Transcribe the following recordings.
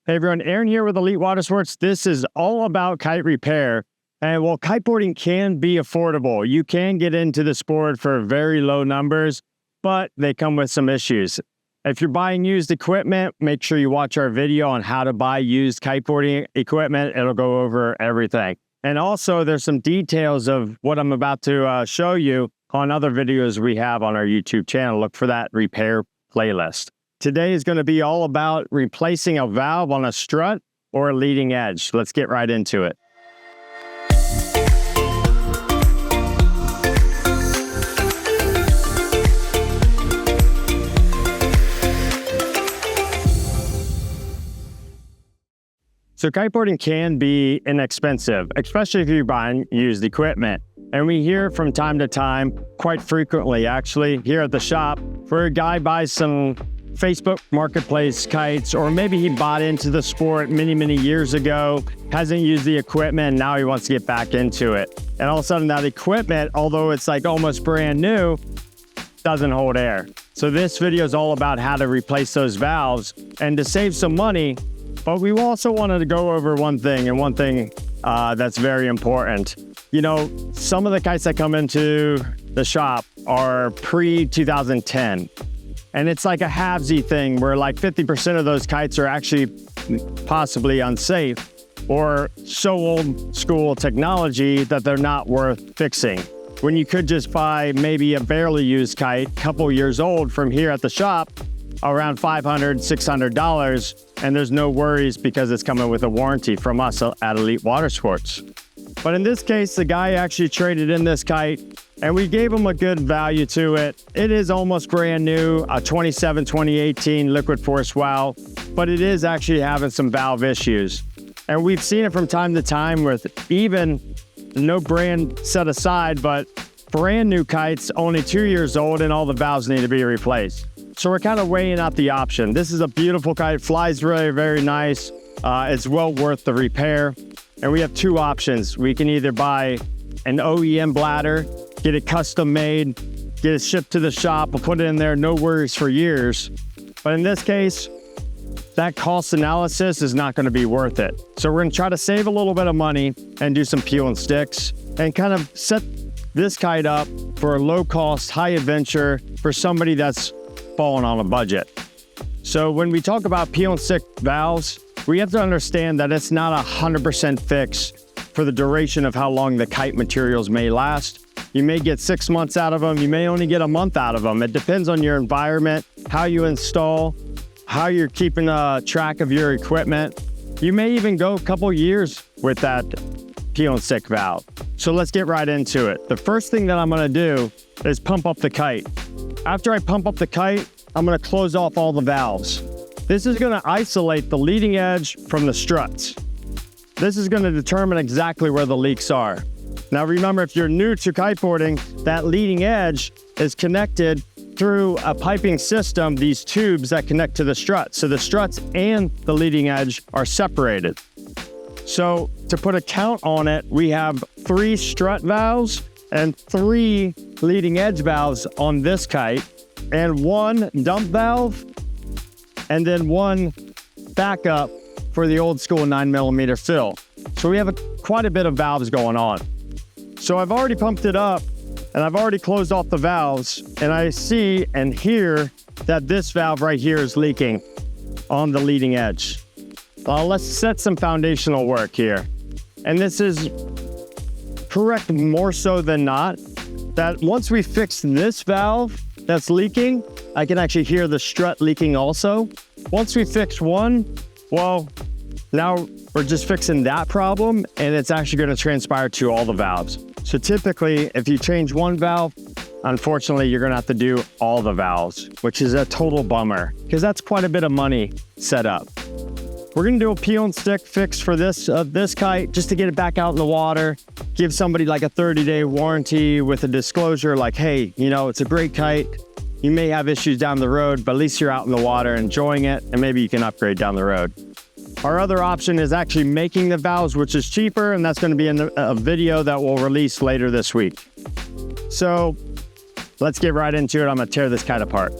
Hey everyone, Aaron here with Elite Watersports. This is all about kite repair. And while kiteboarding can be affordable, you can get into the sport for very low numbers, but they come with some issues. If you're buying used equipment, make sure you watch our video on how to buy used kiteboarding equipment. It'll go over everything. And also there's some details of what I'm about to show you on other videos we have on our YouTube channel. Look for that repair playlist. Today is going to be all about replacing a valve on a strut or a leading edge. Let's get right into it. So kiteboarding can be inexpensive, especially if you're buying used equipment. And we hear from time to time, quite frequently actually, here at the shop, where a guy buys some Facebook Marketplace kites, or maybe he bought into the sport many years ago, hasn't used the equipment, and now he wants to get back into it. And all of a sudden that equipment, although it's like almost brand new, doesn't hold air. So this video is all about how to replace those valves and to save some money. But we also wanted to go over one thing that's very important. You know, some of the kites that come into the shop are pre-2010. And it's like a halvesy thing where like 50% of those kites are actually possibly unsafe or so old school technology that they're not worth fixing. When you could just buy maybe a barely used kite, couple years old from here at the shop, around $500, $600, and there's no worries because it's coming with a warranty from us at Elite Watersports. But in this case, the guy actually traded in this kite and we gave him a good value to it. It is almost brand new, a 2018 liquid force valve, but it is actually having some valve issues. And we've seen it from time to time with even no brand set aside, but brand new kites, only 2 years old, and all the valves need to be replaced. So we're kind of weighing out the option. This is a beautiful kite, flies very nice. It's well worth the repair. And we have two options. We can either buy an OEM bladder, get it custom made, get it shipped to the shop, we'll put it in there, no worries for years. But in this case, that cost analysis is not going to be worth it. So we're going to try to save a little bit of money and do some peel and sticks and kind of set this kite up for a low cost, high adventure for somebody that's falling on a budget. So when we talk about peel and stick valves, we have to understand that it's not 100% fix for the duration of how long the kite materials may last. You may get 6 months out of them. You may only get a month out of them. It depends on your environment, how you install, how you're keeping track of your equipment. You may even go a couple years with that peel and stick valve. So let's get right into it. The first thing that I'm gonna do is pump up the kite. After I pump up the kite, I'm gonna close off all the valves. This is gonna isolate the leading edge from the struts. This is gonna determine exactly where the leaks are. Now remember, if you're new to kiteboarding, that leading edge is connected through a piping system, these tubes that connect to the struts. So the struts and the leading edge are separated. So to put a count on it, we have 3 strut valves and 3 leading edge valves on this kite, and 1 dump valve, and then 1 backup for the old school 9mm fill. So we have quite a bit of valves going on. So I've already pumped it up and I've already closed off the valves, and I see and hear that this valve right here is leaking on the leading edge. Let's set some foundational work here. And this is correct more so than not, that once we fix this valve that's leaking, I can actually hear the strut leaking also. Once we fix one, well, now we're just fixing that problem, and it's actually going to transpire to all the valves. So typically, if you change one valve, unfortunately, you're going to have to do all the valves, which is a total bummer because that's quite a bit of money set up. We're going to do a peel and stick fix for this kite just to get it back out in the water, give somebody like a 30-day warranty with a disclosure like, hey, you know, it's a great kite. You may have issues down the road, but at least you're out in the water enjoying it, and maybe you can upgrade down the road. Our other option is actually making the valves, which is cheaper, and that's going to be in a video that we'll release later this week. So let's get right into it. I'm going to tear this kite apart.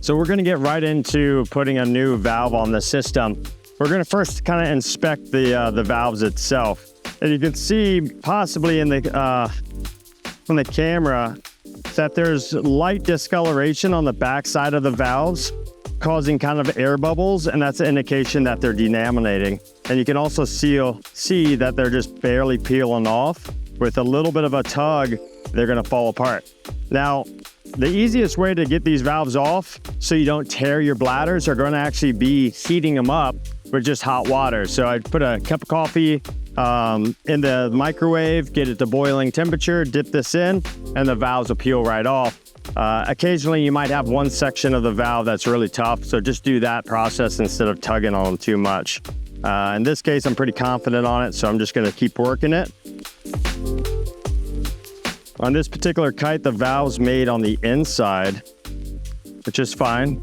So we're gonna get right into putting a new valve on the system. We're gonna first kind of inspect the valves itself. And you can see possibly in the from the camera that there's light discoloration on the back side of the valves, causing kind of air bubbles, and that's an indication that they're delaminating. And you can also see that they're just barely peeling off. With a little bit of a tug, they're gonna fall apart. Now, the easiest way to get these valves off so you don't tear your bladders are gonna actually be heating them up with just hot water. So I'd put a cup of coffee in the microwave, get it to boiling temperature, dip this in, and the valves will peel right off. Occasionally you might have one section of the valve that's really tough, so just do that process instead of tugging on them too much. In this case, I'm pretty confident on it, so I'm just gonna keep working it. On this particular Kite, the valve's made on the inside, which is fine.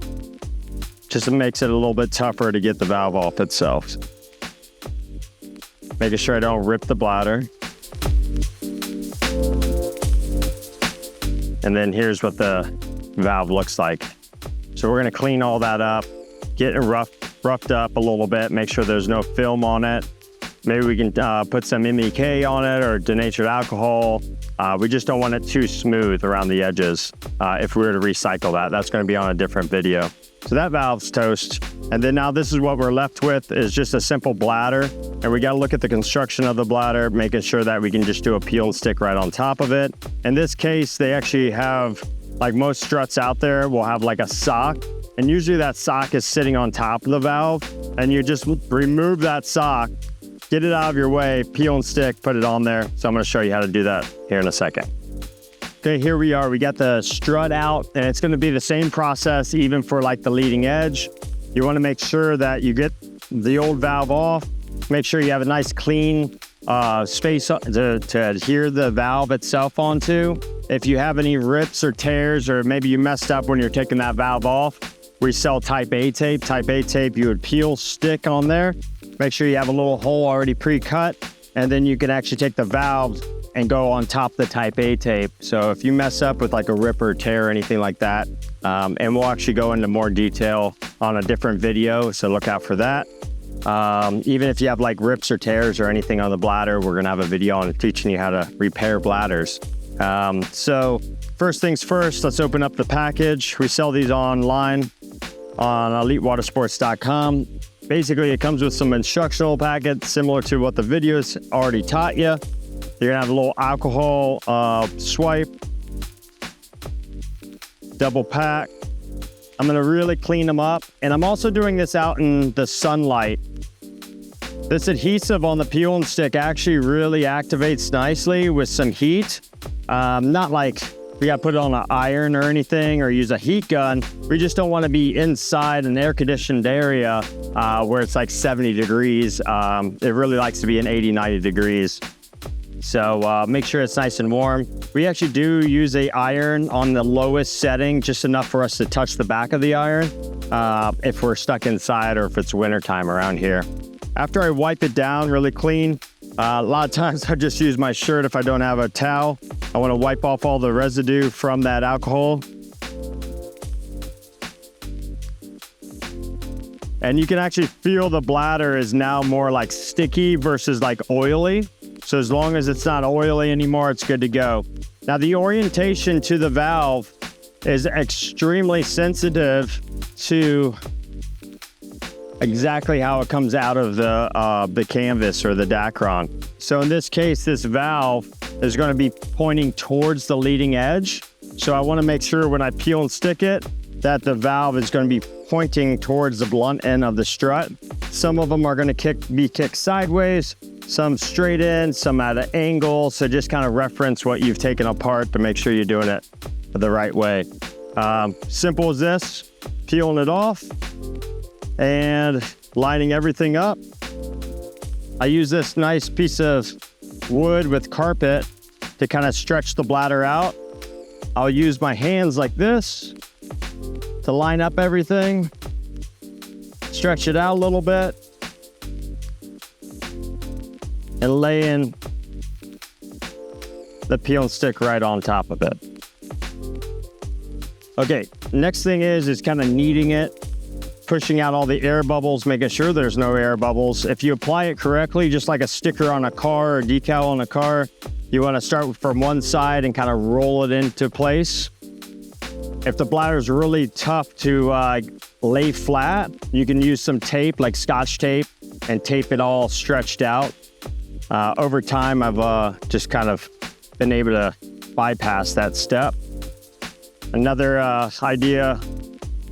Just makes it a little bit tougher to get the valve off itself. Making sure I don't rip the bladder. And then here's what the valve looks like. So we're gonna clean all that up, get it roughed up a little bit, make sure there's no film on it. Maybe we can put some MEK on it or denatured alcohol. We just don't want it too smooth around the edges. If we were to recycle that, that's gonna be on a different video. So that valve's toast. And then now this is what we're left with, is just a simple bladder. And we gotta look at the construction of the bladder, making sure that we can just do a peel and stick right on top of it. In this case, they actually have, like most struts out there, will have like a sock. And usually that sock is sitting on top of the valve. And you just remove that sock, get it out of your way, peel and stick, put it on there. So I'm gonna show you how to do that here in a second. Okay, here we are. We got the strut out, and it's gonna be the same process even for like the leading edge. You wanna make sure that you get the old valve off, make sure you have a nice clean space to adhere the valve itself onto. If you have any rips or tears, or maybe you messed up when you're taking that valve off, we sell type A tape. Type A tape, you would peel, stick on there. Make sure you have a little hole already pre-cut, and then you can actually take the valve and go on top of the type A tape. So if you mess up with like a rip or tear or anything like that, and we'll actually go into more detail on a different video, so look out for that. Even if you have like rips or tears or anything on the bladder, we're gonna have a video on teaching you how to repair bladders. So first things first, let's open up the package. We sell these online on elitewatersports.com. Basically, it comes with some instructional packets similar to what the videos already taught you. You're gonna have a little alcohol swipe, double pack. I'm gonna really clean them up. And I'm also doing this out in the sunlight. This adhesive on the peel and stick actually really activates nicely with some heat. Not like we gotta put it on an iron or anything or use a heat gun. We just don't wanna be inside an air conditioned area where it's like 70 degrees. It really likes to be in 80, 90 degrees. So make sure it's nice and warm. We actually do use a iron on the lowest setting, just enough for us to touch the back of the iron if we're stuck inside or if it's wintertime around here. After I wipe it down really clean, a lot of times I just use my shirt if I don't have a towel. I want to wipe off all the residue from that alcohol. And you can actually feel the bladder is now more like sticky versus like oily. So as long as it's not oily anymore, it's good to go. Now the orientation to the valve is extremely sensitive to exactly how it comes out of the canvas or the Dacron. So in this case, this valve is going to be pointing towards the leading edge. So I want to make sure when I peel and stick it, that the valve is going to be pointing towards the blunt end of the strut. Some of them are going to be kicked sideways, some straight in, some at an angle. So just kind of reference what you've taken apart to make sure you're doing it the right way. Simple as this, peeling it off and lining everything up. I use this nice piece of wood with carpet to kind of stretch the bladder out. I'll use my hands like this to line up everything, stretch it out a little bit, and lay in the peel and stick right on top of it. Okay, next thing is kind of kneading it, pushing out all the air bubbles, making sure there's no air bubbles. If you apply it correctly, just like a sticker on a car or decal on a car, you want to start from one side and kind of roll it into place. If the bladder is really tough to lay flat, you can use some tape, like Scotch tape, and tape it all stretched out. Over time, I've just kind of been able to bypass that step. Another idea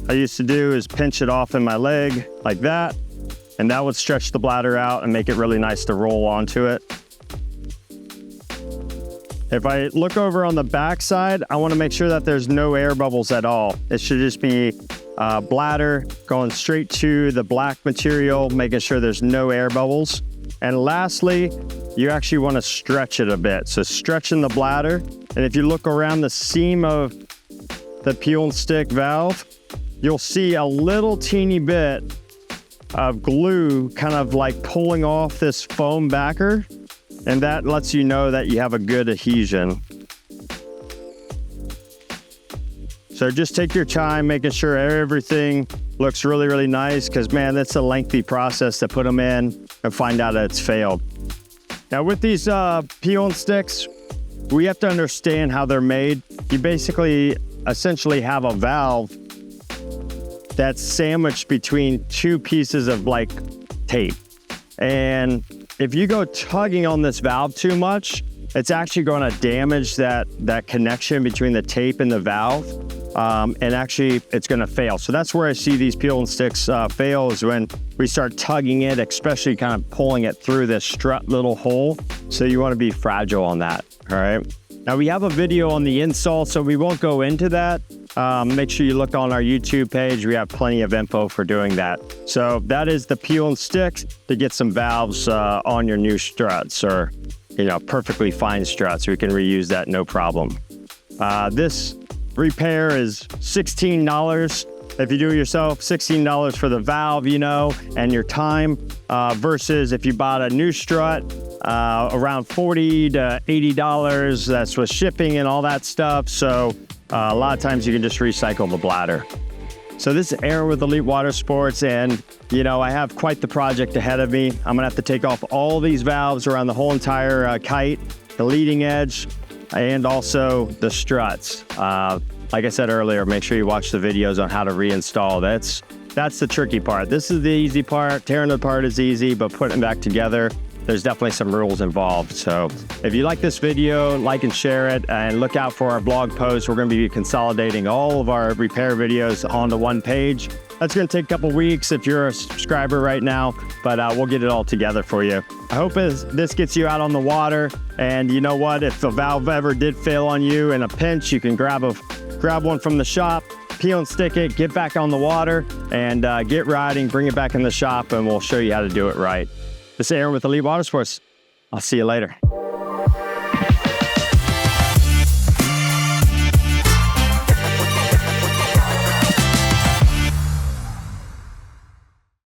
I used to do is pinch it off in my leg like that, and that would stretch the bladder out and make it really nice to roll onto it. If I look over on the back side, I want to make sure that there's no air bubbles at all. It should just be bladder going straight to the black material, making sure there's no air bubbles. And lastly, you actually want to stretch it a bit. So stretching the bladder. And if you look around the seam of the peel and stick valve, you'll see a little teeny bit of glue kind of like pulling off this foam backer. And that lets you know that you have a good adhesion. So just take your time, making sure everything looks really, really nice, because man, that's a lengthy process to put them in and find out that it's failed. Now with these peel and sticks, we have to understand how they're made. You basically essentially have a valve that's sandwiched between two pieces of like tape. And if you go tugging on this valve too much, it's actually going to damage that connection between the tape and the valve. And actually it's going to fail. So that's where I see these peel and sticks fail, is when we start tugging it, especially kind of pulling it through this strut little hole. So you want to be fragile on that. All right. Now we have a video on the install, so we won't go into that. Make sure you look on our YouTube page. We have plenty of info for doing that. So that is the peel and stick to get some valves on your new struts, or perfectly fine struts. We can reuse that, no problem. This repair is $16 if you do it yourself, $16 for the valve, and your time, versus if you bought a new strut, around $40 to $80. That's with shipping and all that stuff. So a lot of times you can just recycle the bladder. So this is Aaron with Elite Watersports, and I have quite the project ahead of me. I'm gonna have to take off all these valves around the whole entire kite, the leading edge, and also the struts. Like I said earlier, make sure you watch the videos on how to reinstall. That's the tricky part. This is the easy part. Tearing it apart is easy, but putting it back together, there's definitely some rules involved. So if you like this video, like and share it, and look out for our blog post. We're going to be consolidating all of our repair videos onto one page. That's going to take a couple weeks if you're a subscriber right now, but we'll get it all together for you. I hope this gets you out on the water. And you know what? If a valve ever did fail on you in a pinch, you can grab one from the shop, peel and stick it, get back on the water, and get riding, bring it back in the shop, and we'll show you how to do it right. This is Aaron with Elite Watersports. I'll see you later.